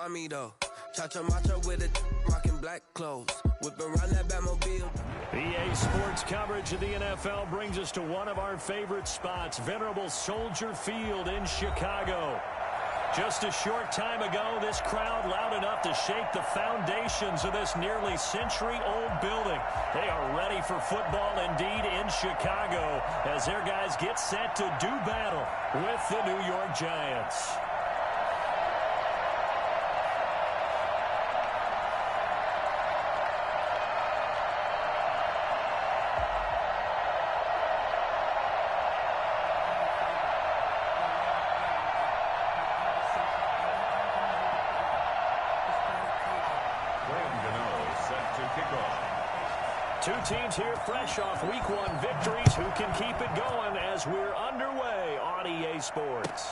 find me though. Cha-cha macha with a rocking black clothes. Whipping around that Batmobile. EA Sports coverage of the NFL brings us to one of our favorite spots, venerable Soldier Field in Chicago. Just a short time ago, this crowd loud enough to shake the foundations of this nearly century-old building. They are ready for football indeed in Chicago as their guys get set to do battle with the New York Giants. Two teams here fresh off Week 1 victories. Who can keep it going as we're underway on EA Sports?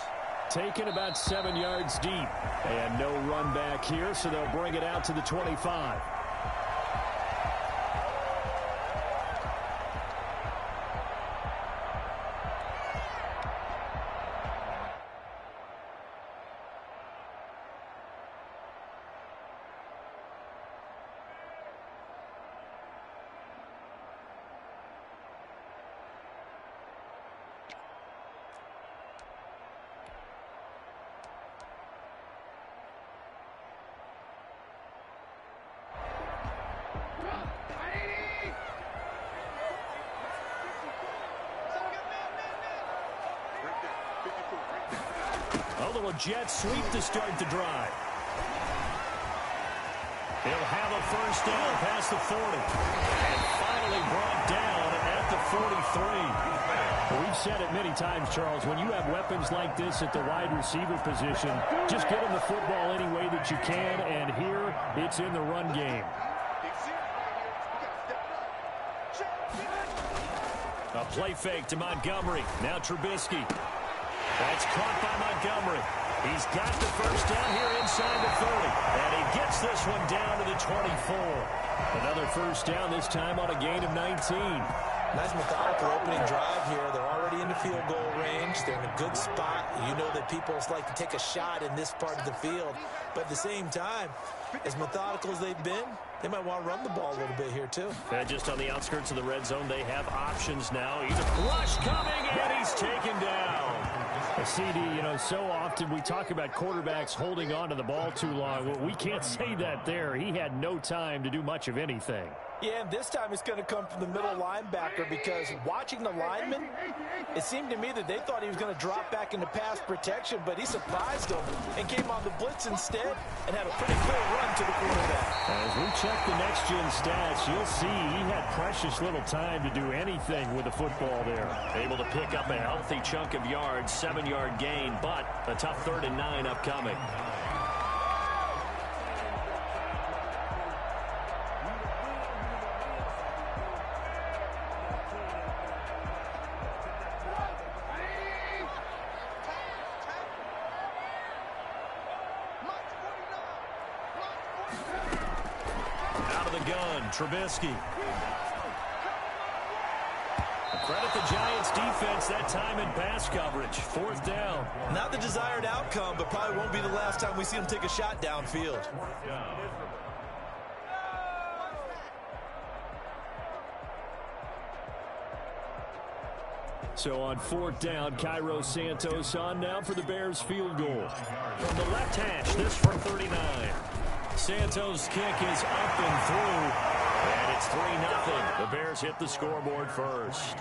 Taken about 7 yards deep. And no run back here, so they'll bring it out to the 25. A little jet sweep to start the drive. He'll have a first down past the 40. And finally brought down at the 43. We've said it many times, Charles, when you have weapons like this at the wide receiver position, just get them the football any way that you can, and here it's in the run game. A play fake to Montgomery. Now Trubisky. That's caught by Montgomery. He's got the first down here inside the 30. And he gets this one down to the 24. Another first down, this time on a gain of 19. Nice methodical opening drive here. They're already in the field goal range. They're in a good spot. You know that people like to take a shot in this part of the field. But at the same time, as methodical as they've been, they might want to run the ball a little bit here, too. Just on the outskirts of the red zone, they have options now. He's a rush coming, and he's taken down. CD, you know, so often we talk about quarterbacks holding on to the ball too long. Well, we can't say that there. He had no time to do much of anything. Yeah, and this time it's going to come from the middle linebacker because watching the lineman, it seemed to me that they thought he was going to drop back into pass protection, but he surprised them and came on the blitz instead and had a pretty clear run to the quarterback. As we check the next-gen stats, you'll see he had precious little time to do anything with the football there. Able to pick up a healthy chunk of yards, 7-yard gain, but a tough 3rd and 9 upcoming. Trubisky. Credit the Giants defense that time in pass coverage. 4th down. Not the desired outcome, but probably won't be the last time we see them take a shot downfield. So on 4th down, Cairo Santos on now for the Bears field goal. From the left hash, this from 39. Santos' kick is up and through. And it's 3-0. The Bears hit the scoreboard first.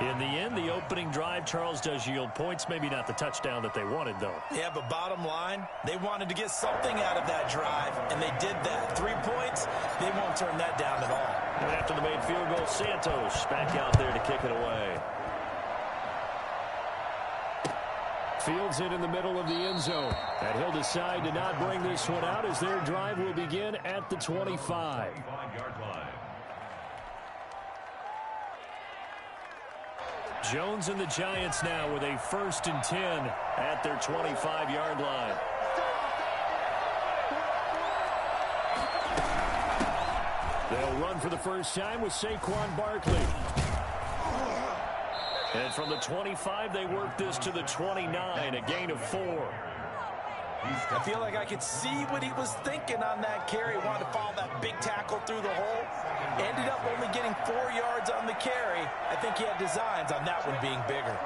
In the end, the opening drive, Charles, does yield points. Maybe not the touchdown that they wanted, though. Yeah, but bottom line, they wanted to get something out of that drive, and they did that. 3 points, they won't turn that down at all. And after the made field goal, Santos back out there to kick it away. Fields it in the middle of the end zone. And he'll decide to not bring this one out as their drive will begin at the 25. Jones and the Giants now with a 1st and 10 at their 25-yard line. They'll run for the first time with Saquon Barkley. And from the 25, they work this to the 29, a gain of 4. I feel like I could see what he was thinking on that carry. Wanted to follow that big tackle through the hole. Ended up only getting 4 yards on the carry. I think he had designs on that one being bigger.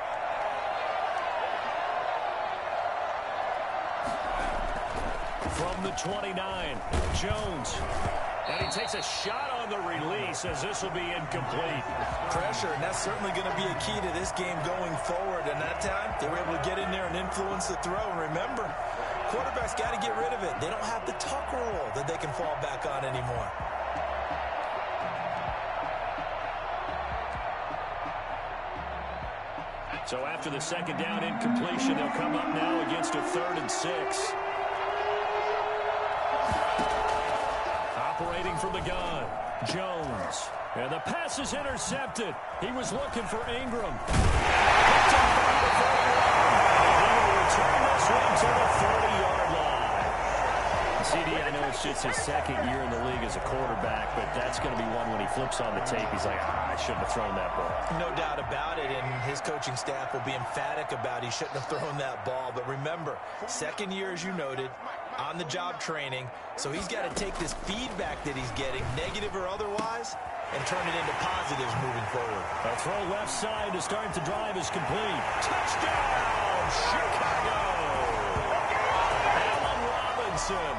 From the 29, Jones. And he takes a shot on the release as this will be incomplete. Pressure, and that's certainly going to be a key to this game going forward. And that time, they were able to get in there and influence the throw. And remember, quarterbacks got to get rid of it. They don't have the tuck roll that they can fall back on anymore. So after the second down incompletion, they'll come up now against a 3rd and 6. Operating from the gun, Jones. And the pass is intercepted. He was looking for Ingram. He will return this one to the 30-yard line. CD, I know it's just his second year in the league as a quarterback, but that's going to be one when he flips on the tape. He's like, I shouldn't have thrown that ball. No doubt about it, and his coaching staff will be emphatic about he shouldn't have thrown that ball. But remember, second year, as you noted, on-the-job training, so he's got to take this feedback that he's getting, negative or otherwise, and turn it into positives moving forward. A throw left side to start the drive is complete. Touchdown, Chicago! Allen Robinson,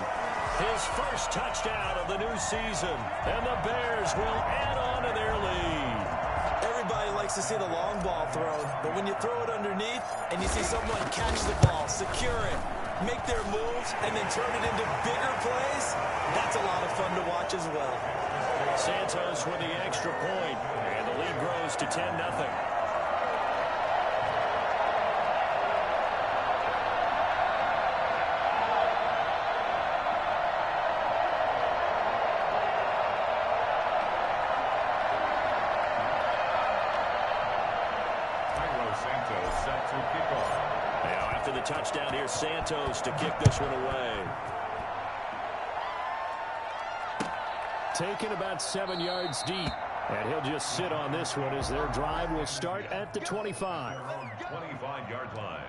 his first touchdown of the new season, and the Bears will add on to their lead. Everybody likes to see the long ball thrown, but when you throw it underneath and you see someone catch the ball, secure it, make their moves, and then turn it into bigger plays, that's a lot of fun to watch as well. Santos with the extra point, and the lead grows to 10-0. Now after the touchdown, here's Santos to kick this one away. Taken about 7 yards deep. And he'll just sit on this one as their drive will start at the 25. 25-yard line.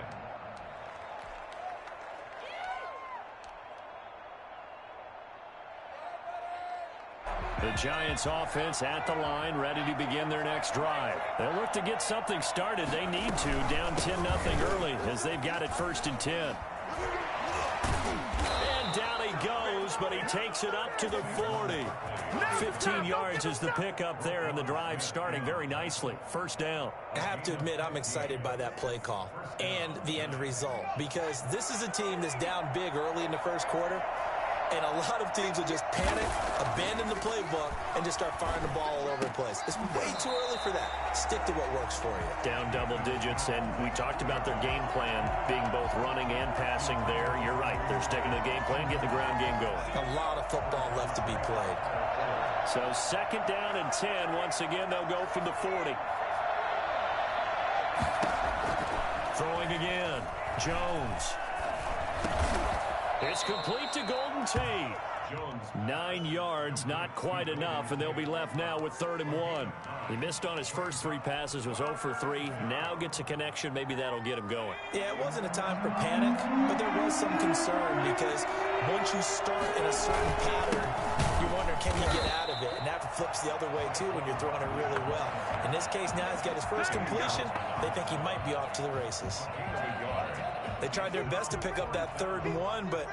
The Giants offense at the line, ready to begin their next drive. They'll look to get something started. They need to, down 10-0 early as they've got it 1st and 10. And down he goes, but he takes it up to the 40. 15 yards is the pickup there, and the drive starting very nicely. 1st down. I have to admit, I'm excited by that play call and the end result, because this is a team that's down big early in the first quarter, and a lot of teams will just panic, abandon the playbook, and just start firing the ball all over the place. It's way too early for that. Stick to what works for you. Down double digits, and we talked about their game plan being both running and passing there. You're right. They're sticking to the game plan, getting the ground game going. A lot of football left to be played. So 2nd down and 10. Once again, they'll go from the 40. Throwing again. Jones. It's complete to Golden Tate. 9 yards, not quite enough, and they'll be left now with 3rd and 1. He missed on his first 3 passes, was 0 for 3. Now gets a connection. Maybe that'll get him going. Yeah, it wasn't a time for panic, but there was some concern because once you start in a certain pattern, you wonder, can he get out of it? And that flips the other way, too, when you're throwing it really well. In this case, now he's got his first completion. They think he might be off to the races. They tried their best to pick up that 3rd and 1, but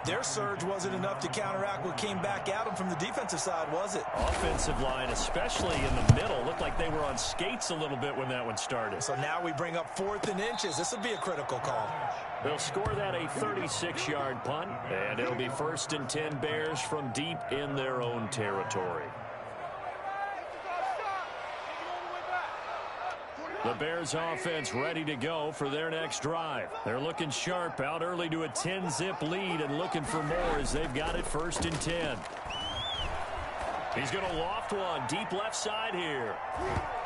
their surge wasn't enough to counteract what came back at them from the defensive side, was it? Offensive line, especially in the middle, looked like they were on skates a little bit when that one started. So now we bring up 4th and inches. This will be a critical call. They'll score that a 36-yard punt, and it'll be 1st and 10 Bears from deep in their own territory. The Bears offense ready to go for their next drive. They're looking sharp, out early to a 10-zip lead and looking for more as they've got it 1st and 10. He's going to loft one deep left side here.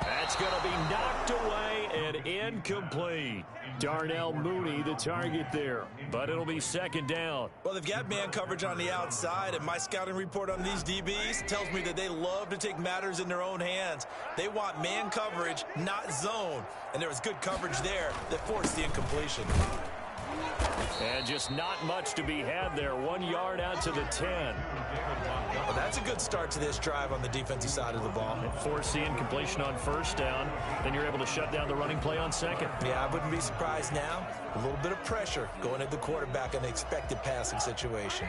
That's going to be knocked away and incomplete. Darnell Mooney the target there, but it'll be 2nd down. Well, they've got man coverage on the outside, and my scouting report on these DBs tells me that they love to take matters in their own hands. They want man coverage, not zone, and there was good coverage there that forced the incompletion. And just not much to be had there. 1 yard out to the 10. Well, that's a good start to this drive on the defensive side of the ball. And force the incompletion on first down. Then you're able to shut down the running play on second. Yeah, I wouldn't be surprised now. A little bit of pressure going at the quarterback in the expected passing situation.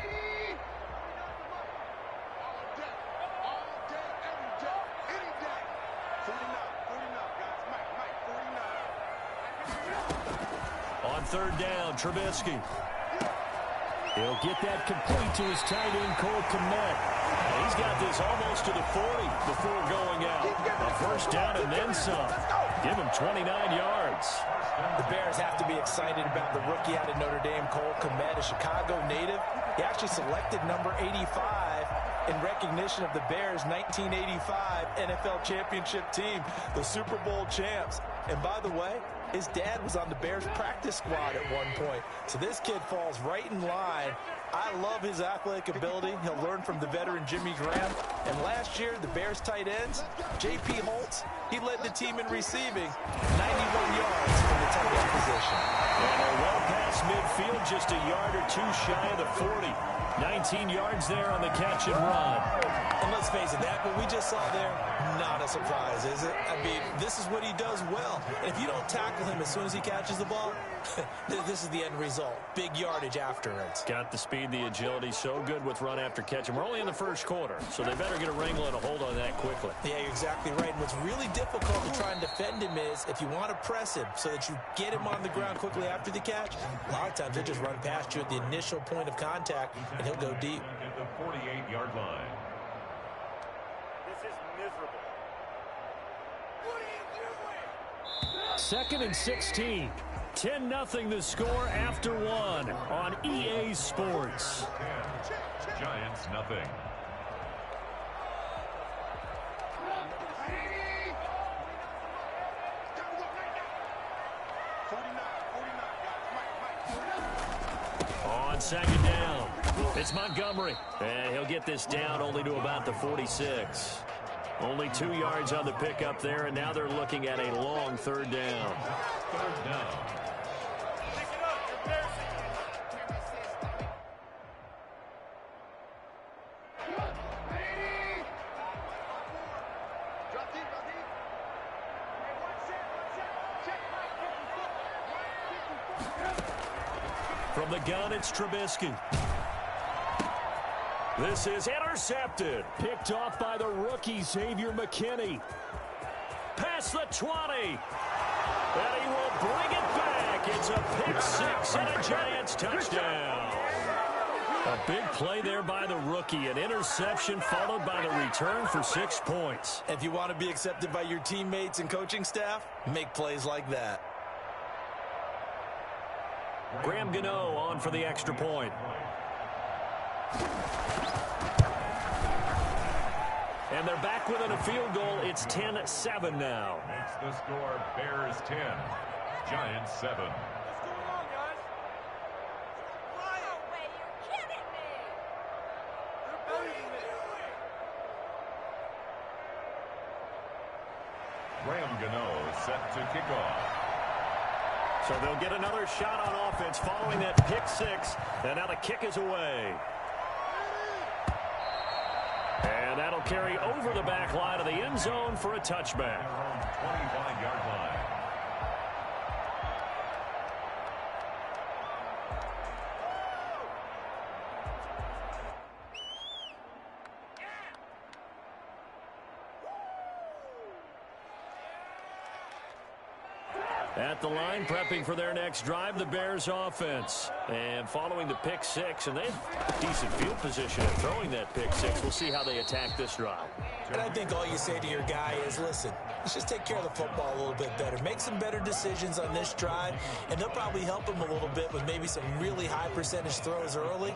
On third down, Trubisky. He'll get that complete to his tight end, Cole Kmet. He's got this almost to the 40 before going out. A first down and then some. Give him 29 yards. The Bears have to be excited about the rookie out of Notre Dame, Cole Kmet, a Chicago native. He actually selected number 85 in recognition of the Bears' 1985 NFL championship team, the Super Bowl champs. And by the way, his dad was on the Bears practice squad at one point. So this kid falls right in line. I love his athletic ability. He'll learn from the veteran Jimmy Graham. And last year, the Bears tight ends, J.P. Holtz, he led the team in receiving, 91 yards from the tight end position. And a well past midfield, just a yard or two shy of the 40. 19 yards there on the catch and run. And let's face it, that what we just saw there, not a surprise, is it? I mean, this is what he does well. And if you don't tackle him as soon as he catches the ball, this is the end result. Big yardage afterwards. Got the speed, the agility, so good with run after catch. And we're only in the first quarter, so they better get a wrangle and a hold on that quickly. Yeah, you're exactly right. And what's really difficult to try and defend him is if you want to press him so that you get him on the ground quickly after the catch, a lot of times he'll just run past you at the initial point of contact, and he'll go deep. At the 48-yard line. This is miserable. What are you doing? Second and 16. 10-0 the score after one on EA Sports. 10. Giants nothing. On second down, it's Montgomery. And he'll get this down only to about the 46. Only 2 yards on the pickup there, and now they're looking at a long third down. Third down. Pick it up. You're embarrassing. From the gun, it's Trubisky. This is intercepted. Picked off by the rookie, Xavier McKinney. Past the 20. And he will bring it back. It's a pick six and a Giants touchdown. A big play there by the rookie. An interception followed by the return for 6 points. If you want to be accepted by your teammates and coaching staff, make plays like that. Graham Gano on for the extra point. And they're back within a field goal. It's 10-7 now. Makes the score Bears 10, Giants 7. What's going on, guys? Quiet. No way, you're kidding me! They're better than this. Graham Gano set to kick off. So they'll get another shot on offense following that pick six. And now the kick is away. And that'll carry over the back line of the end zone for a touchback. 25-yard line. At the line, prepping for their next drive, the Bears offense. And following the pick six, and they have decent field position at throwing that pick six. We'll see how they attack this drive. And I think all you say to your guy is, listen, let's just take care of the football a little bit better. Make some better decisions on this drive, and they'll probably help him a little bit with maybe some really high percentage throws early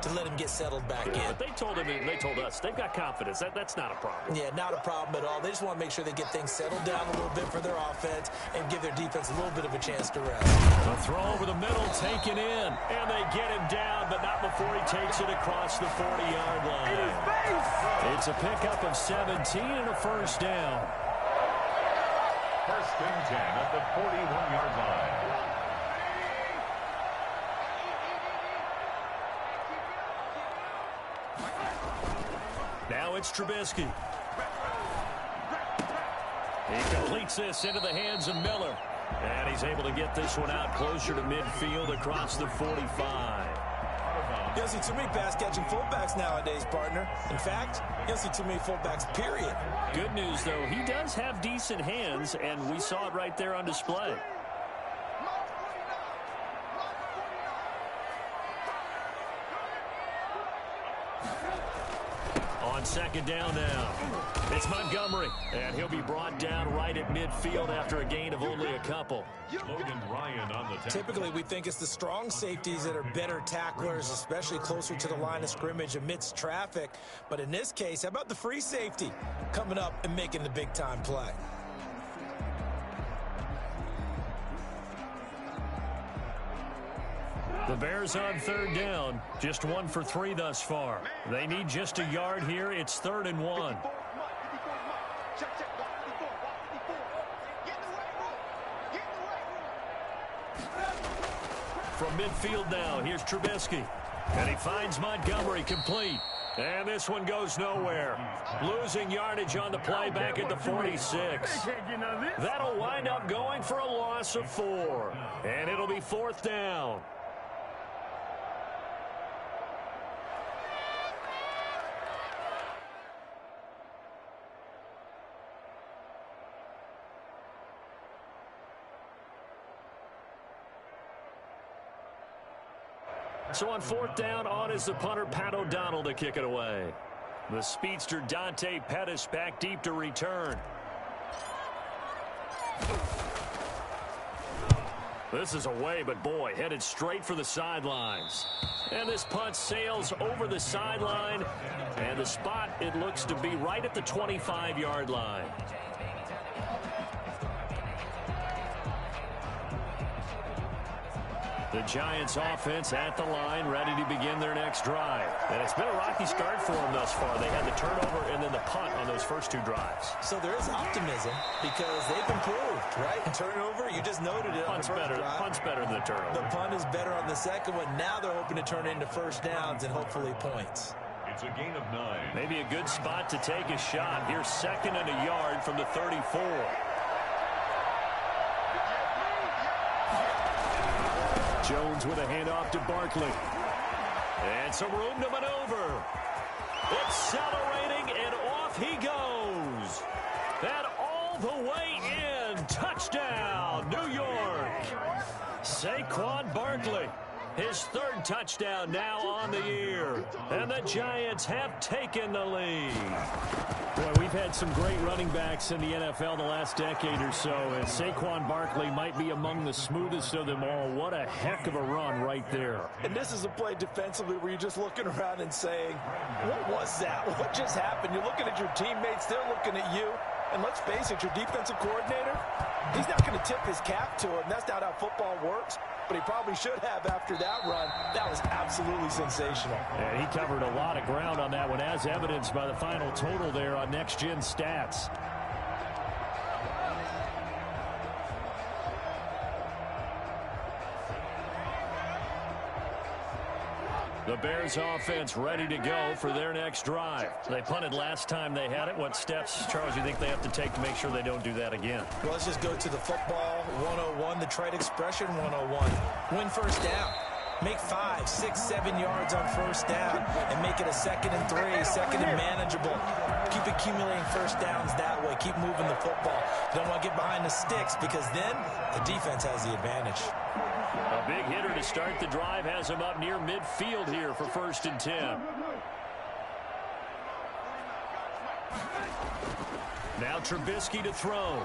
to let him get settled back in. But they told him, and they told us, they've got confidence. That's not a problem. Yeah, not a problem at all. They just want to make sure they get things settled down a little bit for their offense and give their defense a little bit of a chance to rest. A throw over the middle, taken in, and they get him down, but not before he takes it across the 40-yard line. It's a pickup of 17 and a first down. First and 10 at the 41-yard line. Now it's Trubisky. He completes this into the hands of Miller. And he's able to get this one out closer to midfield across the 45. You don't see too many pass-catching fullbacks nowadays, partner. In fact, you don't see too many fullbacks, period. Good news, though, he does have decent hands, and we saw it right there on display. On second down now, it's Montgomery, and he'll be brought down right at midfield after a gain of only a couple. Logan Ryan on the tackle. Typically, we think it's the strong safeties that are better tacklers, especially closer to the line of scrimmage amidst traffic. But in this case, how about the free safety coming up and making the big-time play? The Bears on third down, just 1 for 3 thus far. They need just a yard here. It's 3rd and 1. From midfield now, here's Trubisky. And he finds Montgomery complete. And this one goes nowhere. Losing yardage on the play back at the 46. That'll wind up going for a loss of 4. And it'll be 4th down. So on 4th down, on is the punter, Pat O'Donnell, to kick it away. The speedster, Dante Pettis, back deep to return. This is away, but boy, headed straight for the sidelines. And this punt sails over the sideline. And the spot, it looks to be right at the 25-yard line. The Giants offense at the line, ready to begin their next drive. And it's been a rocky start for them thus far. They had the turnover and then the punt on those first 2 drives. So there is optimism because they've improved, right? Turnover, you just noted it. Punt's better. Punt's better than the turnover. The punt is better on the second one. Now they're hoping to turn it into first downs and hopefully points. It's a gain of 9. Maybe a good spot to take a shot. Here's 2nd and a yard from the 34. Jones with a handoff to Barkley. And some room to maneuver. Accelerating, and off he goes. And all the way in. Touchdown, New York. Saquon Barkley. His 3rd touchdown now on the year. And the Giants have taken the lead. Boy, we've had some great running backs in the NFL the last decade or so, and Saquon Barkley might be among the smoothest of them all. What a heck of a run right there. And this is a play defensively where you're just looking around and saying, what was that? What just happened? You're looking at your teammates, they're looking at you. And let's face it, your defensive coordinator, he's not going to tip his cap to him. That's not how football works. But he probably should have after that run. That was absolutely sensational. And he covered a lot of ground on that one, as evidenced by the final total there on Next Gen Stats. The Bears offense ready to go for their next drive. They punted last time they had it. What steps, Charles, you think they have to take to make sure they don't do that again? Well, let's just go to the football 101, the trade expression 101. Win first down. Make 5, 6, 7 yards on first down and make it a 2nd and 3, 2nd and manageable. Keep accumulating first downs that way. Keep moving the football. You don't want to get behind the sticks because then the defense has the advantage. A big hitter to start the drive has him up near midfield here for 1st and 10. Now Trubisky to throw.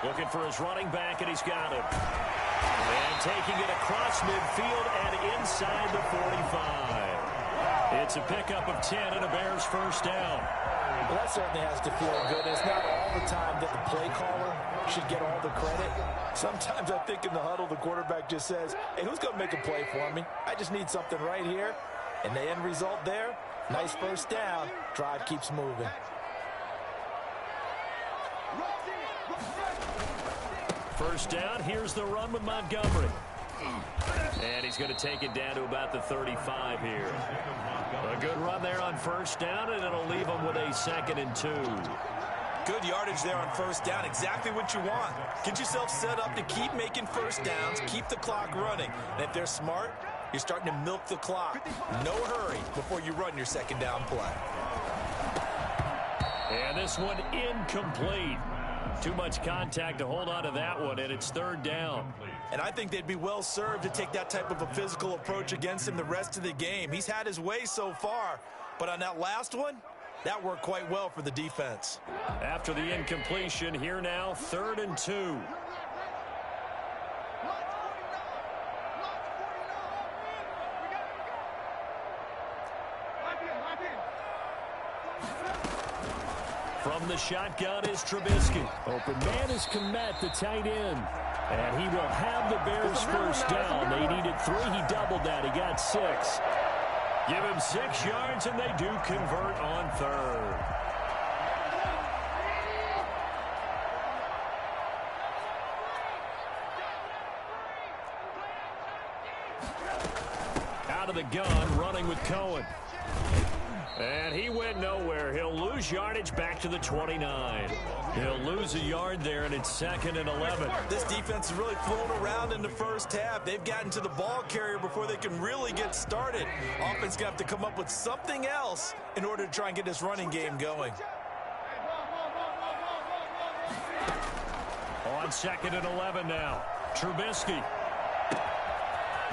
Looking for his running back, and he's got him. And taking it across midfield and inside the 45. It's a pickup of 10 and a Bears first down. Well, that certainly has to feel good. It's not all the time that the play caller should get all the credit. Sometimes I think in the huddle, the quarterback just says, hey, who's going to make a play for me? I just need something right here. And the end result there, nice first down. Drive keeps moving. First down, here's the run with Montgomery. And he's going to take it down to about the 35 here. A good run there on first down, and it'll leave him with a 2nd and 2. Good yardage there on first down. Exactly what you want. Get yourself set up to keep making first downs, keep the clock running. And if they're smart, you're starting to milk the clock. No hurry before you run your 2nd down play. And this one incomplete. Too much contact to hold on to that one, and it's 3rd down. And I think they'd be well served to take that type of a physical approach against him the rest of the game. He's had his way so far, but on that last one, that worked quite well for the defense. After the incompletion, here now, 3rd and 2. From the shotgun is Trubisky. Open man is Kmet, the tight end. And he will have the Bears first down. They needed 3. He doubled that. He got 6. Give him 6 yards, and they do convert on 3rd. Out of the gun, running with Cohen. And he went nowhere. He'll lose yardage back to the 29. He'll lose a yard there, and it's 2nd and 11. This defense has really flown around in the first half. They've gotten to the ball carrier before they can really get started. Offense going to have to come up with something else in order to try and get this running game going. On 2nd and 11 now. Trubisky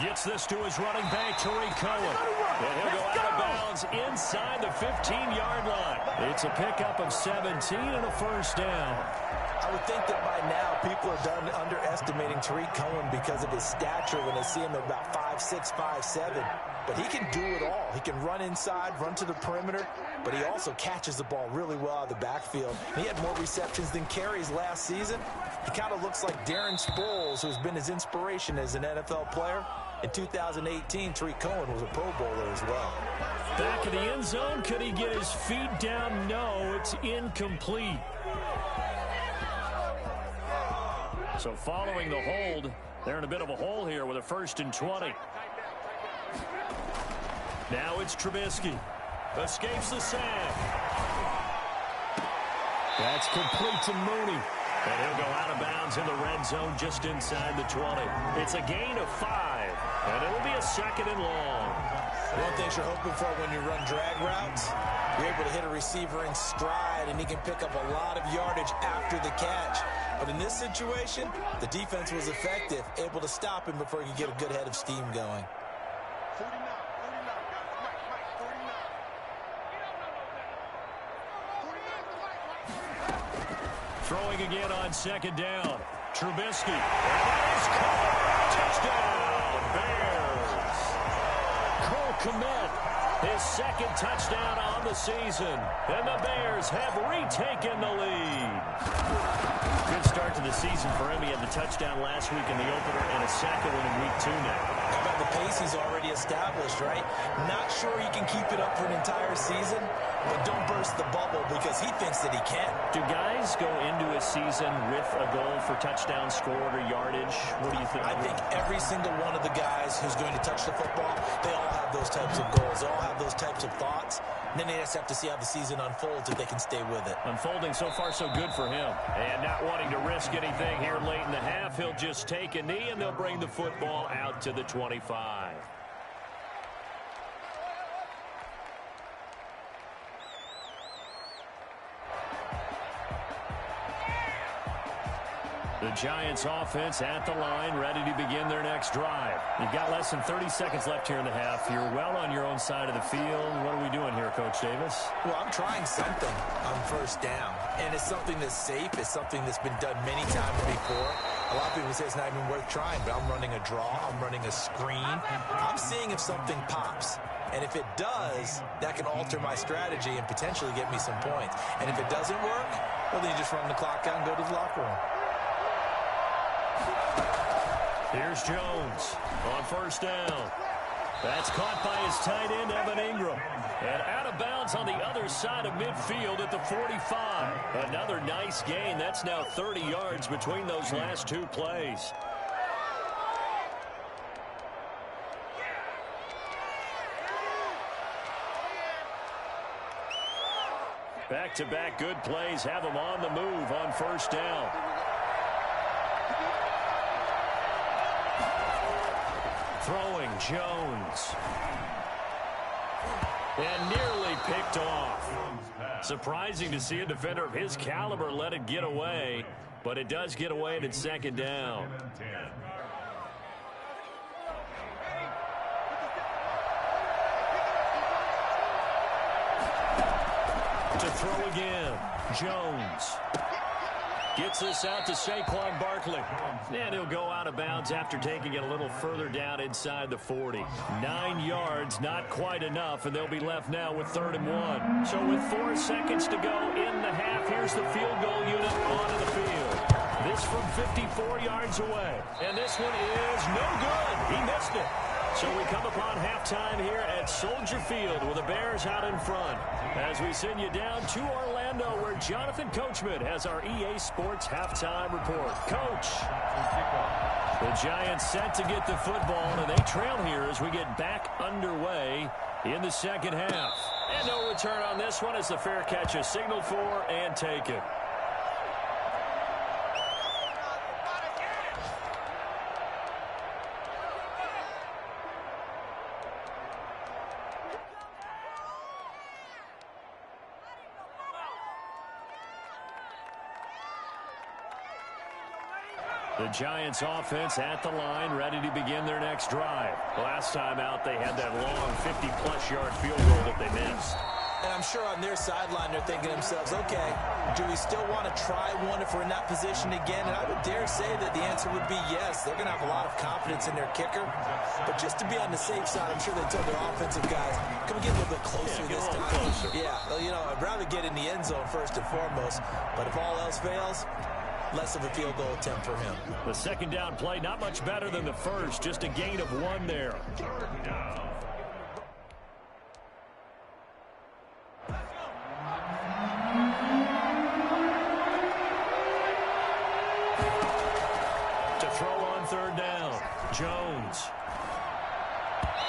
gets this to his running back, Tariq Cohen. And he'll go out of bounds inside the 15-yard line. It's a pickup of 17 and a first down. I would think that by now people are done underestimating Tariq Cohen because of his stature when they see him at about 5'6", 5'7". But he can do it all. He can run inside, run to the perimeter, but he also catches the ball really well out of the backfield. He had more receptions than carries last season. He kind of looks like Darren Sproles, who's been his inspiration as an NFL player. In 2018, Tariq Cohen was a Pro Bowler as well. Back in the end zone, could he get his feet down? No, it's incomplete. So following the hold, they're in a bit of a hole here with a 1st and 20. Now it's Trubisky. Escapes the sack. That's complete to Mooney. And he'll go out of bounds in the red zone just inside the 20. It's a gain of 5, and it'll be a 2nd and long. One thing you're hoping for when you run drag routes, you're able to hit a receiver in stride, and he can pick up a lot of yardage after the catch. But in this situation, the defense was effective, able to stop him before he could get a good head of steam going. Throwing again on 2nd down. Trubisky. That is caught. Touchdown, Bears. Cole Kmet, his 2nd touchdown on the season. And the Bears have retaken the lead. Good start to the season for him. He had the touchdown last week in the opener and a 2nd one in week 2 now. How about the pace he's already established, right? Not sure he can keep it up for an entire season, but don't burst the bubble because he thinks that he can. Do guys go into a season with a goal for touchdown scored or yardage? What do you think? I think every single one of the guys who's going to touch the football, they all have those types of goals. They all have those types of thoughts. And then they just have to see how the season unfolds if they can stay with it. Unfolding so far so good for him. And not wanting to risk anything here late in the half, he'll just take a knee and they'll bring the football out to the 25. The Giants offense at the line, ready to begin their next drive. You've got less than 30 seconds left here in the half. You're well on your own side of the field. What are we doing here, Coach Davis? Well, I'm trying something on first down, and it's something that's safe. It's something that's been done many times before. A lot of people say it's not even worth trying, but I'm running a draw. I'm running a screen. I'm seeing if something pops. And if it does, that can alter my strategy and potentially get me some points. And if it doesn't work, well, then you just run the clock out and go to the locker room. Here's Jones on first down. That's caught by his tight end, Evan Ingram. And out of bounds on the other side of midfield at the 45. Another nice gain. That's now 30 yards between those last two plays. Back-to-back good plays have them on the move on first down. Throwing Jones. And nearly picked off. Surprising to see a defender of his caliber let it get away, but it does get away and it's second down. To throw again, Jones. Gets this out to Saquon Barkley. And he'll go out of bounds after taking it a little further down inside the 40. 9 yards, not quite enough, and they'll be left now with 3rd and 1. So with 4 seconds to go in the half, here's the field goal unit onto the field. This from 54 yards away. And this one is no good. He missed it. So we come upon halftime here at Soldier Field with the Bears out in front. As we send you down to Orlando, where Jonathan Coachman has our EA Sports halftime report. Coach. The Giants set to get the football, and they trail here as we get back underway in the second half. And no return on this one as the fair catch is signaled for and taken. The Giants offense at the line, ready to begin their next drive. Last time out, they had that long 50-plus yard field goal that they missed. And I'm sure on their sideline, they're thinking to themselves, okay, do we still want to try one if we're in that position again? And I would dare say that the answer would be yes. They're going to have a lot of confidence in their kicker. But just to be on the safe side, I'm sure they told their offensive guys, can we get a little bit closer this time? Closer. Yeah, well, you know, I'd rather get in the end zone first and foremost. But if all else fails, less of a field goal attempt for him. The second down play, not much better than the first. Just a gain of 1 there. To throw on 3rd down, Jones.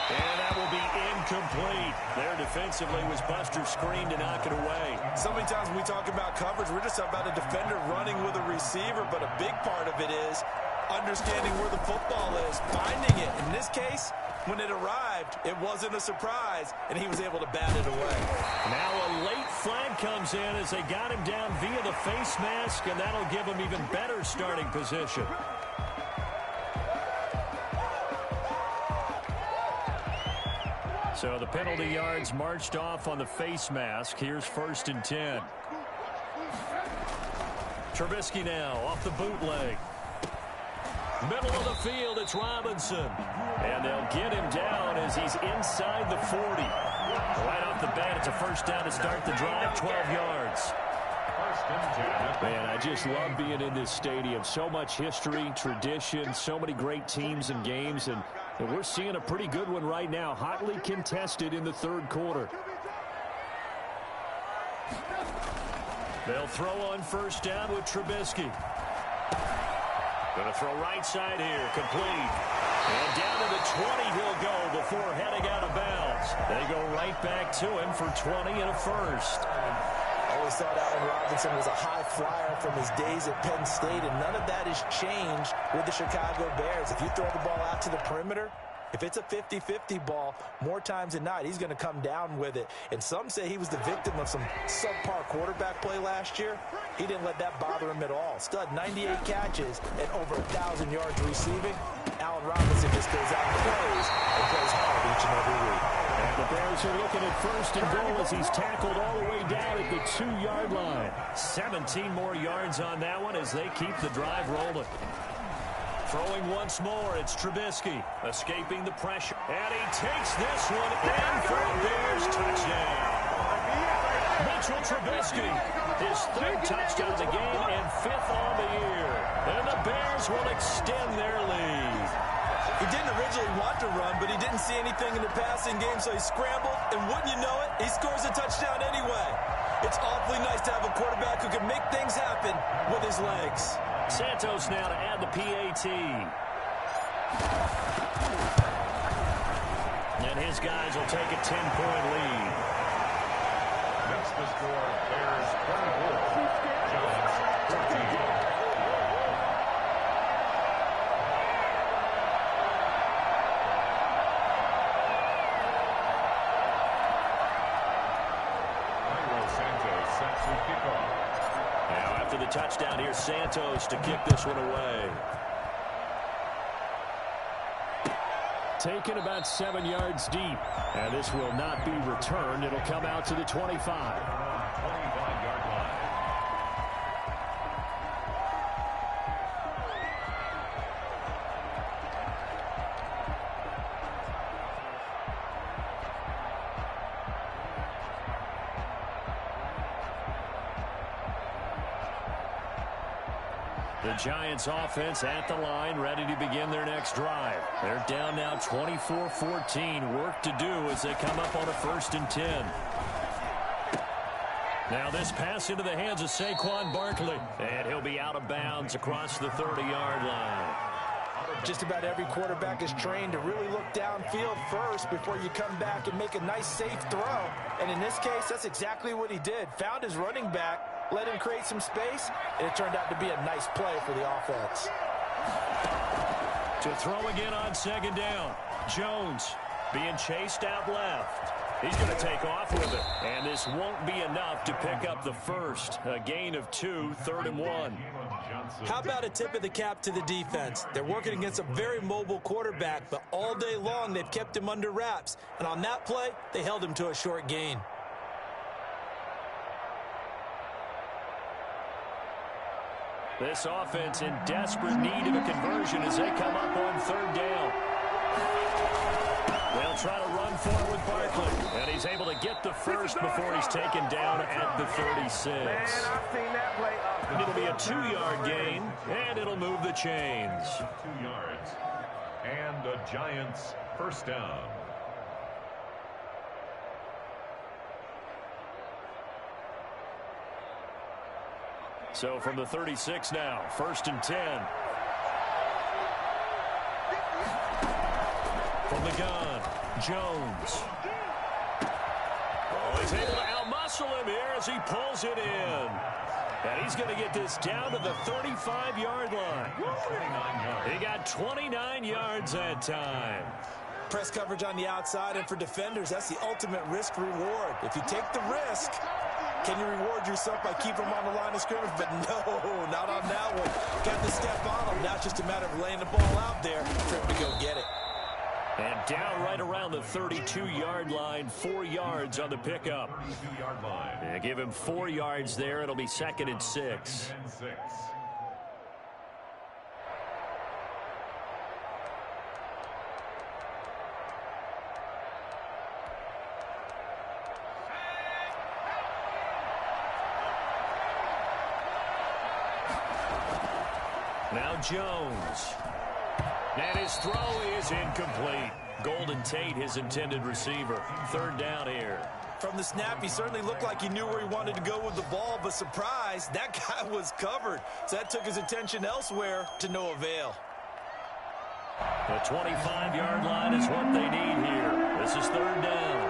And that will be incomplete. There defensively was Buster's screen to knock it away. So many times when we talk about coverage, we're just about a defender running with a receiver, but a big part of it is understanding where the football is, finding it. In this case, when it arrived, it wasn't a surprise, and he was able to bat it away. Now a late flag comes in as they got him down via the face mask, and that'll give him even better starting position. So the penalty yards marched off on the face mask. Here's 1st and 10. Trubisky now off the bootleg. Middle of the field, it's Robinson. And they'll get him down as he's inside the 40. Right off the bat, it's a first down to start the drive, 12 yards. Man, I just love being in this stadium. So much history, tradition, so many great teams and games, and we're seeing a pretty good one right now, hotly contested in the 3rd quarter. They'll throw on first down with Trubisky. Going to throw right side here, complete. And down to the 20 he'll go before heading out of bounds. They go right back to him for 20 and a first. I always thought Allen Robinson was a high flyer from his days at Penn State, and none of that has changed with the Chicago Bears. If you throw the ball out to the perimeter, if it's a 50-50 ball, more times than not, he's going to come down with it. And some say he was the victim of some subpar quarterback play last year. He didn't let that bother him at all. Stud, 98 catches and over 1,000 yards receiving. Allen Robinson just goes out and plays hard each and every week. And the Bears are looking at 1st and goal as he's tackled all the way down at the 2-yard line. 17 more yards on that one as they keep the drive rolling. Throwing once more, it's Trubisky, escaping the pressure. And he takes this one in for a Bears touchdown. Mitchell Trubisky, his 3rd touchdown of the game and 5th on the year. And the Bears will extend their lead. He didn't originally want to run, but he didn't see anything in the passing game, so he scrambled, and wouldn't you know it, he scores a touchdown anyway. It's awfully nice to have a quarterback who can make things happen with his legs. Santos now to add the PAT. And his guys will take a 10-point lead. That's the score, Bears 24, Giants 14. Now after the touchdown, here's Santos to kick this one away. Taken about 7 yards deep. And this will not be returned. It'll come out to the 25. 25-yard line. The Giants offense at the line, ready to begin their next drive. They're down now 24-14. Work to do as they come up on a 1st and 10. Now this pass into the hands of Saquon Barkley. And he'll be out of bounds across the 30-yard line. Just about every quarterback is trained to really look downfield first before you come back and make a nice, safe throw. And in this case, that's exactly what he did. Found his running back, let him create some space, and it turned out to be a nice play for the offense. To throw again on 2nd down. Jones being chased out left. He's going to take off with it. And this won't be enough to pick up the first. A gain of 2, 3rd and 1. How about a tip of the cap to the defense? They're working against a very mobile quarterback, but all day long they've kept him under wraps. And on that play, they held him to a short gain. This offense in desperate need of a conversion as they come up on 3rd down. They'll try to run forward with Barkley, and he's able to get the first before he's taken down at the 36. And it'll be a 2-yard gain, and it'll move the chains. 2 yards. And the Giants' 1st down. So from the 36 now, 1st and 10. From the gun, Jones. Oh, he's able to outmuscle him here as he pulls it in. And he's going to get this down to the 35-yard line. He got 29 yards that time. Press coverage on the outside, and for defenders, that's the ultimate risk-reward. If you take the risk, can you reward yourself by keeping them on the line of scrimmage? But no, not on that one. Got to step on them. Now it's just a matter of laying the ball out there for him to go get it. And down right around the 32-yard line, 4 yards on the pickup. 32-yard line. Yeah, give him 4 yards there. It'll be 2nd and 6. Now Jones. And his throw is incomplete. Golden Tate, his intended receiver. 3rd down here. From the snap, he certainly looked like he knew where he wanted to go with the ball, but surprise, that guy was covered. So that took his attention elsewhere to no avail. The 25-yard line is what they need here. This is 3rd down.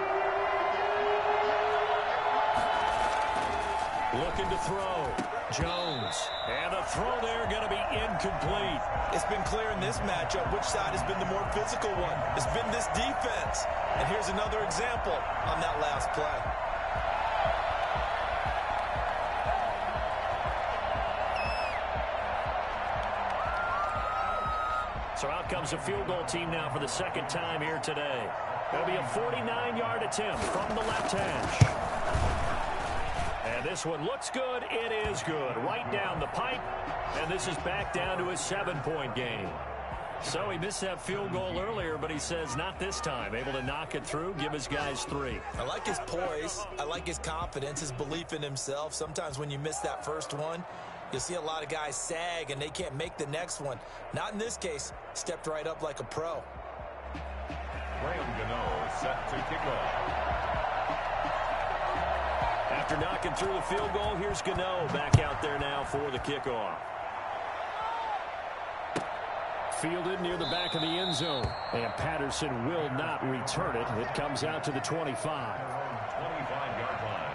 Looking to throw. Jones. And the throw there going to be incomplete. It's been clear in this matchup which side has been the more physical one. It's been this defense. And here's another example on that last play. So out comes a field goal team now for the 2nd time here today. It'll be a 49-yard attempt from the left hash. And this one looks good. It is good. Right down the pipe. And this is back down to a 7-point game. So he missed that field goal earlier, but he says not this time. Able to knock it through, give his guys 3. I like his poise. I like his confidence, his belief in himself. Sometimes when you miss that first one, you'll see a lot of guys sag and they can't make the next one. Not in this case. Stepped right up like a pro. Graham Gano set to kick off. After knocking through the field goal, here's Gano back out there now for the kickoff. Fielded near the back of the end zone. And Patterson will not return it. It comes out to the 25. 25-yard line.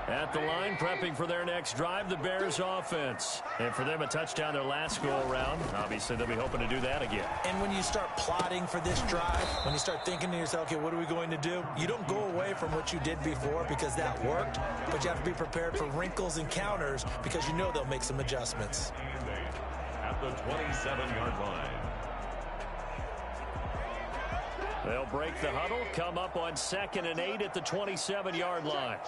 At the line, prepping for their next drive, the Bears offense. And for them, a touchdown their last go-around. Obviously, they'll be hoping to do that again. And when you start plotting for this drive, when you start thinking to yourself, okay, what are we going to do? You don't go away from what you did before because that worked, but you have to be prepared for wrinkles and counters because you know they'll make some adjustments. At the 27-yard line. They'll break the huddle, come up on 2nd and 8 at the 27-yard line.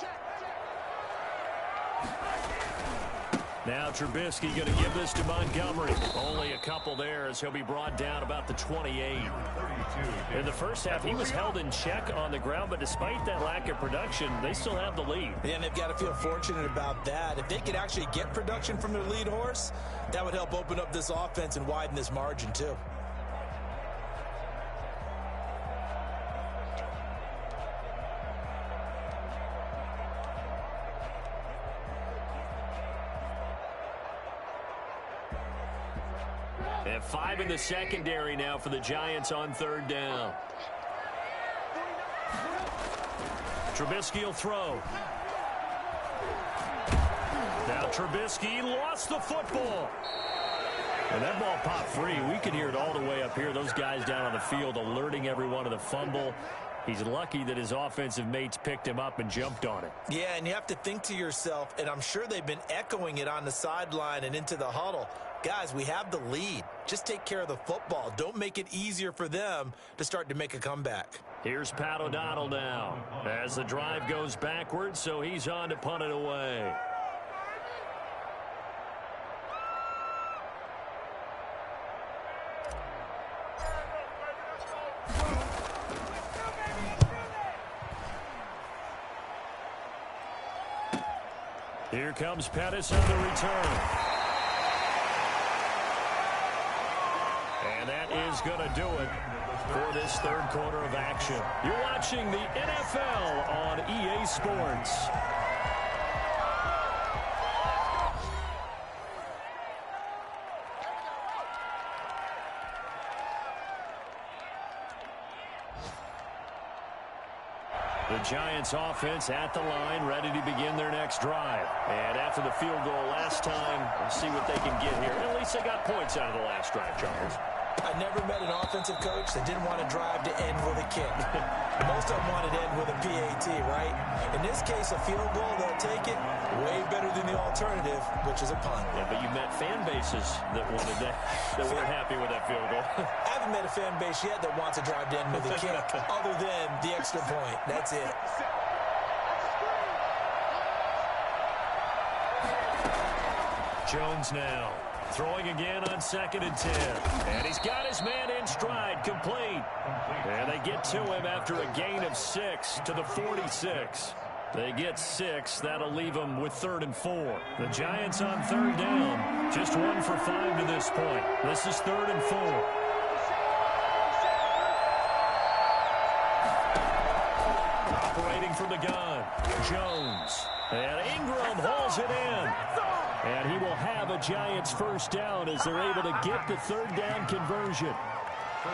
Now Trubisky going to give this to Montgomery. Only a couple there as he'll be brought down about the 28. In the first half, he was held in check on the ground, but despite that lack of production, they still have the lead. And they've got to feel fortunate about that. If they could actually get production from their lead horse, that would help open up this offense and widen this margin too. And 5 in the secondary now for the Giants on 3rd down. Trubisky will throw. Now Trubisky lost the football. And that ball popped free. We could hear it all the way up here. Those guys down on the field alerting everyone of the fumble. He's lucky that his offensive mates picked him up and jumped on it. Yeah, and you have to think to yourself, and I'm sure they've been echoing it on the sideline and into the huddle. Guys, we have the lead. Just take care of the football. Don't make it easier for them to start to make a comeback. Here's Pat O'Donnell now as the drive goes backwards, so he's on to punt it away. Here comes Pettis on the return. And that is going to do it for this 3rd quarter of action. You're watching the NFL on EA Sports. The Giants offense at the line, ready to begin their next drive. And after the field goal last time, we'll see what they can get here. At least they got points out of the last drive, Charles. I never met an offensive coach that didn't want to drive to end with a kick. Most of them wanted to end with a PAT, right? In this case, a field goal, they'll take it way better than the alternative, which is a punt. Yeah, but you met fan bases that wanted that weren't happy with that field goal. I haven't met a fan base yet that wants to drive to end with a kick other than the extra point. That's it. Jones now. Throwing again on 2nd and 10. And he's got his man in stride, complete. And they get to him after a gain of 6 to the 46. They get 6. That'll leave them with 3rd and 4. The Giants on 3rd down. Just 1 for 5 to this point. This is 3rd and 4. Operating from the gun. Jones. And Ingram hauls it in. And he will have a Giants 1st down as they're able to get the 3rd down conversion.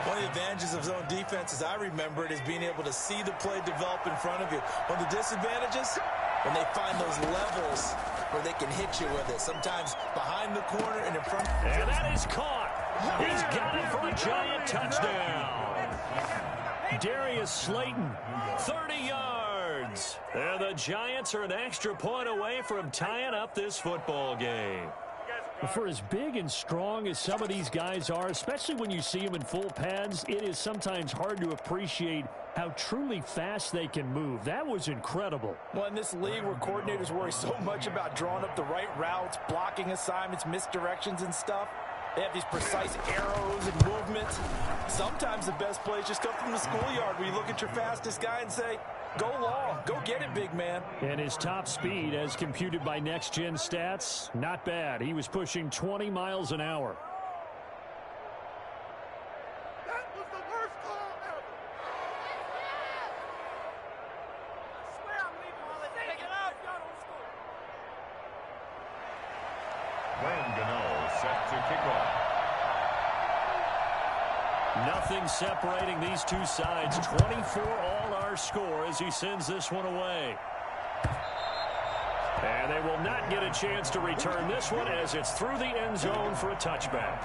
One of the advantages of zone defense, as I remember it, is being able to see the play develop in front of you. One of the disadvantages, when they find those levels where they can hit you with it. Sometimes behind the corner and in front. And that is caught. He's got it for a Giant touchdown. Darius Slayton, 30 yards. And the Giants are an extra point away from tying up this football game. For as big and strong as some of these guys are, especially when you see them in full pads, it is sometimes hard to appreciate how truly fast they can move. That was incredible. Well, in this league where coordinators worry so much about drawing up the right routes, blocking assignments, misdirections and stuff, they have these precise arrows and movements. Sometimes the best plays just come from the schoolyard where you look at your fastest guy and say, go long, go get it, big man. And his top speed, as computed by Next Gen Stats, not bad. He was pushing 20 miles an hour. That was the worst call ever. I swear I'm leaving all this. Take it out, y'all don't score. Graham Gano set to kick off. Nothing separating these two sides. 24 all our score as he sends this one away. And they will not get a chance to return this one as it's through the end zone for a touchback.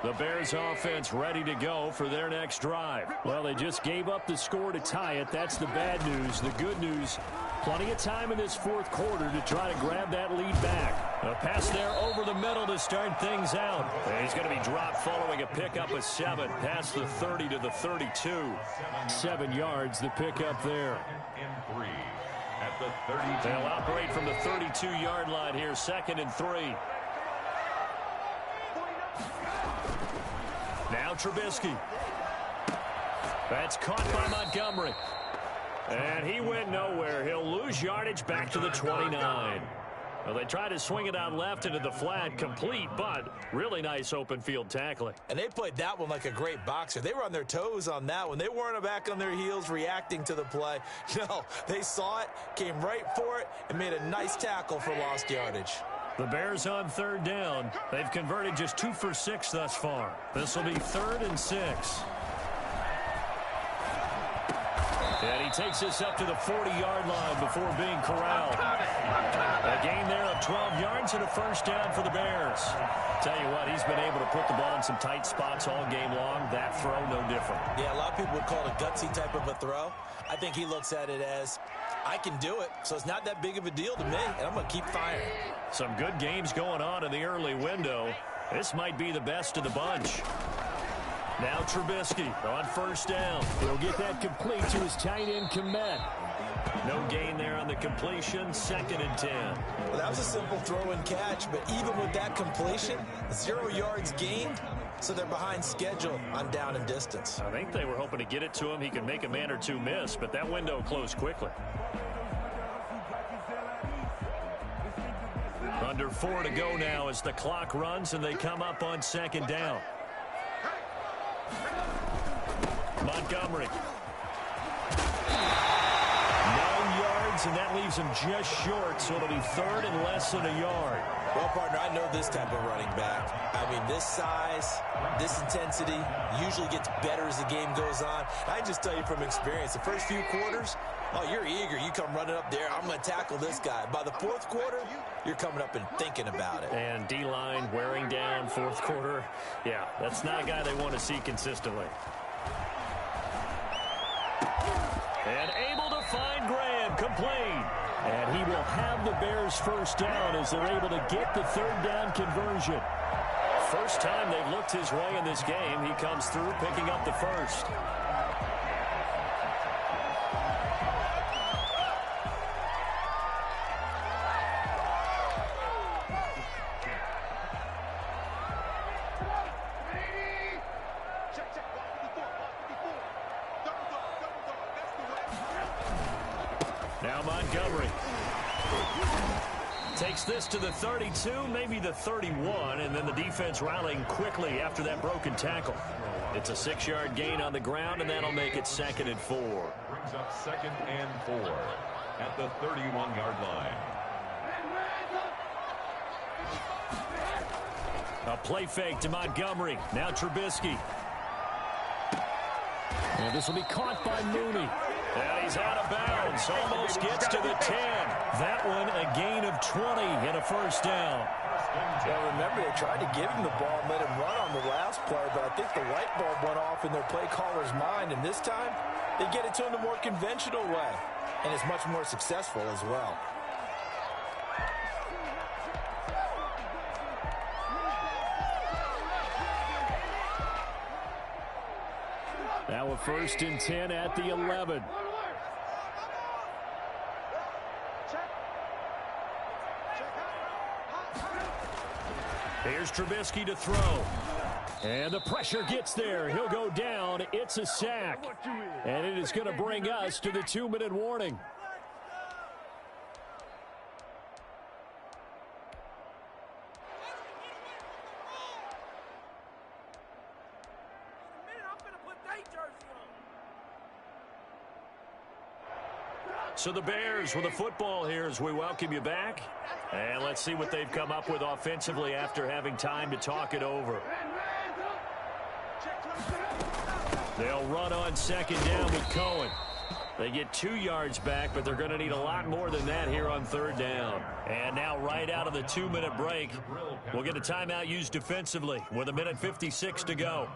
The Bears offense ready to go for their next drive. Well, they just gave up the score to tie it. That's the bad news. The good news, plenty of time in this fourth quarter to try to grab that lead back. A pass there over the middle to start things out. And he's going to be dropped following a pickup of 7 past the 30 to the 32. 7 yards, the pickup there. And 3 at the 32. They'll operate from the 32-yard line here, 2nd and 3. Now Trubisky. That's caught by Montgomery. And he went nowhere. He'll lose yardage back to the 29. Well, they tried to swing it out left into the flat, complete, but really nice open field tackling. And they played that one like a great boxer. They were on their toes on that one. They weren't back on their heels reacting to the play. No, they saw it, came right for it, and made a nice tackle for lost yardage. The Bears on 3rd down. They've converted just 2 for 6 thus far. This will be 3rd and 6. And he takes this up to the 40-yard line before being corralled. A gain there of 12 yards and a first down for the Bears. Tell you what, he's been able to put the ball in some tight spots all game long. That throw, no different. Yeah, a lot of people would call it a gutsy type of a throw. I think he looks at it as, I can do it, so it's not that big of a deal to me, and I'm going to keep firing. Some good games going on in the early window. This might be the best of the bunch. Now Trubisky on 1st down. He'll get that complete to his tight end, Komet. No gain there on the completion, 2nd and 10. Well, that was a simple throw and catch, but even with that completion, 0 yards gained, so they're behind schedule on down and distance. I think they were hoping to get it to him. He could make a man or two miss, but that window closed quickly. Under 4 to go now as the clock runs and they come up on 2nd down. Montgomery. 9 yards, and that leaves him just short, so it'll be 3rd and less than a yard. Well, partner, I know this type of running back. I mean, this size, this intensity usually gets better as the game goes on. I just tell you from experience, the first few quarters, oh, you're eager. You come running up there. I'm going to tackle this guy. By the 4th quarter, you're coming up and thinking about it. And D-line wearing down 4th quarter. Yeah, that's not a guy they want to see consistently. And able to find Graham, complete. And he will have the Bears' first down as they're able to get the 3rd down conversion. First time they've looked his way in this game. He comes through picking up the first. Now Montgomery takes this to the 32, maybe the 31, and then the defense rallying quickly after that broken tackle. It's a 6-yard gain on the ground, and that'll make it 2nd and 4. Brings up 2nd and 4 at the 31-yard line. A play fake to Montgomery. Now Trubisky. And this will be caught by Mooney. And he's out of bounds. Almost gets to the 10. That one a gain of 20 and a first down. Well, remember, they tried to give him the ball and let him run on the last play, but I think the light bulb went off in their play caller's mind, and this time they get it to him the more conventional way, and it's much more successful as well. Now a 1st and 10 at the 11. Here's Trubisky to throw. And the pressure gets there. He'll go down. It's a sack. And it is going to bring us to the 2-minute warning. So the Bears with a football here as we welcome you back. And let's see what they've come up with offensively after having time to talk it over. They'll run on second down with Cohen. They get 2 yards back, but they're going to need a lot more than that here on third down. And now right out of the 2-minute break, we'll get a timeout used defensively with 1:56 to go.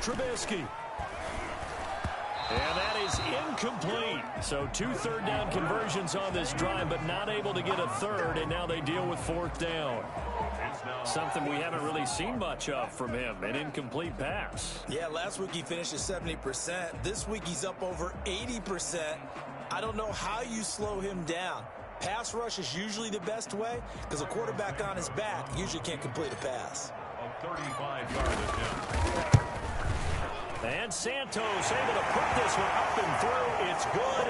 Trubisky. And that is incomplete. So 2 third-down conversions on this drive, but not able to get a third, and now they deal with 4th down. Something we haven't really seen much of from him, an incomplete pass. Yeah, last week he finished at 70%. This week he's up over 80%. I don't know how you slow him down. Pass rush is usually the best way because a quarterback on his back usually can't complete a pass. A 35-yard attempt. And Santos able to put this one up and through. It's good.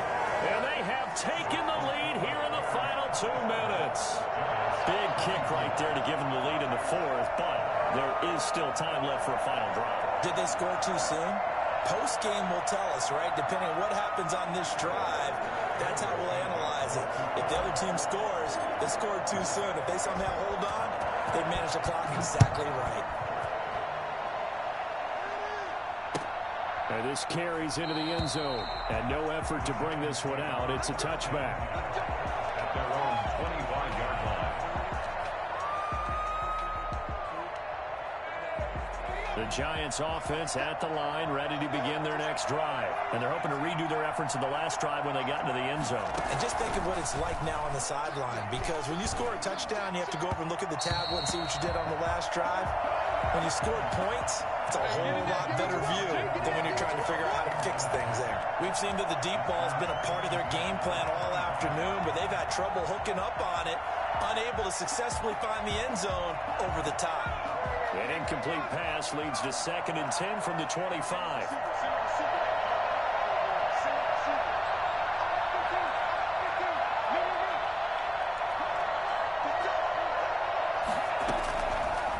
And they have taken the lead here in the final 2 minutes. Big kick right there to give them the lead in the 4th, but there is still time left for a final drive. Did they score too soon? Post-game will tell us, right? Depending on what happens on this drive, that's how we'll analyze it. If the other team scores, they scored too soon. If they somehow hold on, they manage the clock exactly right. And this carries into the end zone. And no effort to bring this one out. It's a touchback. At their own 25-yard line. The Giants offense at the line, ready to begin their next drive. And they're hoping to redo their efforts in the last drive when they got into the end zone. And just think of what it's like now on the sideline, because when you score a touchdown, you have to go over and look at the tablet and see what you did on the last drive. When you scored points, it's a whole lot better view than when you're trying to figure out how to fix things there. We've seen that the deep ball has been a part of their game plan all afternoon, but they've had trouble hooking up on it, unable to successfully find the end zone over the top. An incomplete pass leads to 2nd and 10 from the 25.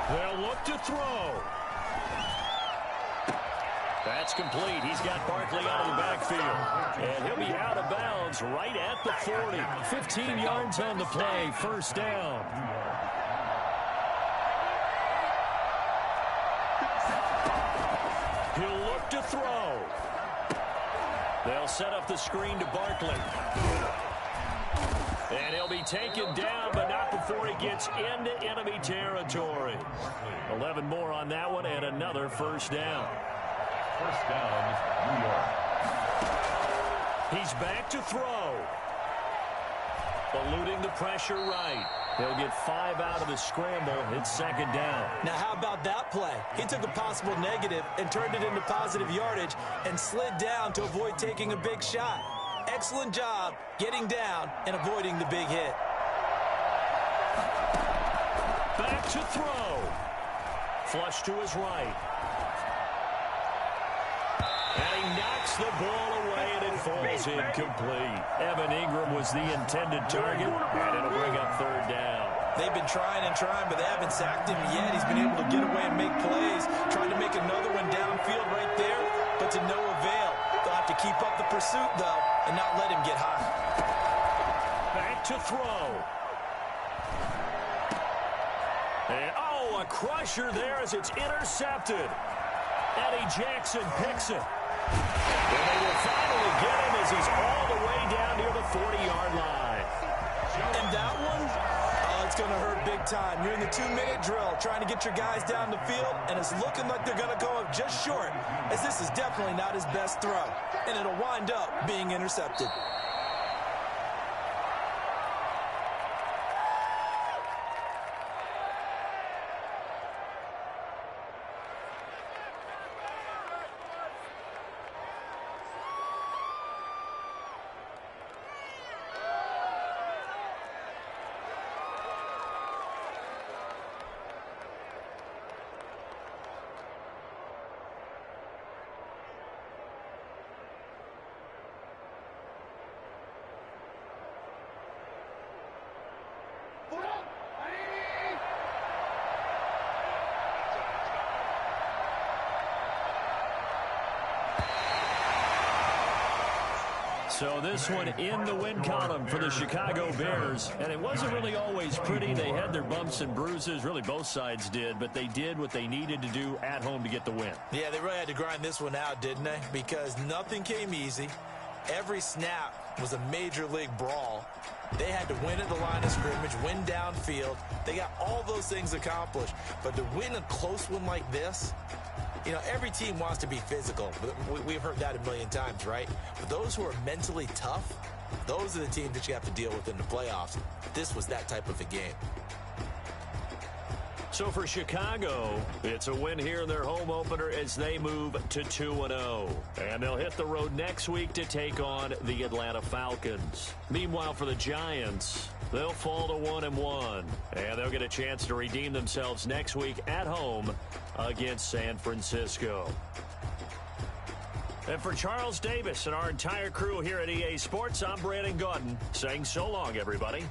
They'll look to throw. That's complete. He's got Barkley out of the backfield. And he'll be out of bounds right at the 40. 15 yards on the play. 1st down. He'll look to throw. They'll set up the screen to Barkley. And he'll be taken down, but not before he gets into enemy territory. 11 more on that one, and another 1st down. 1st down, New York. He's back to throw. Eluding the pressure right. He'll get 5 out of the scramble. It's 2nd down. Now, how about that play? He took a possible negative and turned it into positive yardage and slid down to avoid taking a big shot. Excellent job getting down and avoiding the big hit. Back to throw. Flush to his right. And he knocks the ball away, and it falls incomplete. Evan Ingram was the intended target, and it'll bring up 3rd down. They've been trying and trying, but they haven't sacked him yet. He's been able to get away and make plays. Trying to make another one downfield right there, but to no avail. They'll have to keep up the pursuit, though, and not let him get high. Back to throw. And, a crusher there as it's intercepted. Eddie Jackson picks it. And they will finally get him as he's all the way down near the 40-yard line. And that one, it's going to hurt big time. You're in the 2-minute drill trying to get your guys down the field, and it's looking like they're going to go up just short, as this is definitely not his best throw. And it'll wind up being intercepted. So this one in the win column for the Chicago Bears. And it wasn't really always pretty. They had their bumps and bruises. Really, both sides did. But they did what they needed to do at home to get the win. Yeah, they really had to grind this one out, didn't they? Because nothing came easy. Every snap was a major league brawl. They had to win at the line of scrimmage, win downfield. They got all those things accomplished. But to win a close one like this, you know, every team wants to be physical. We've heard that a million times, right? But those who are mentally tough, those are the teams that you have to deal with in the playoffs. This was that type of a game. So for Chicago, it's a win here in their home opener as they move to 2-0. And they'll hit the road next week to take on the Atlanta Falcons. Meanwhile, for the Giants, they'll fall to 1-1. And they'll get a chance to redeem themselves next week at home against San Francisco. And for Charles Davis and our entire crew here at EA Sports, I'm Brandon Gaudin saying so long, everybody.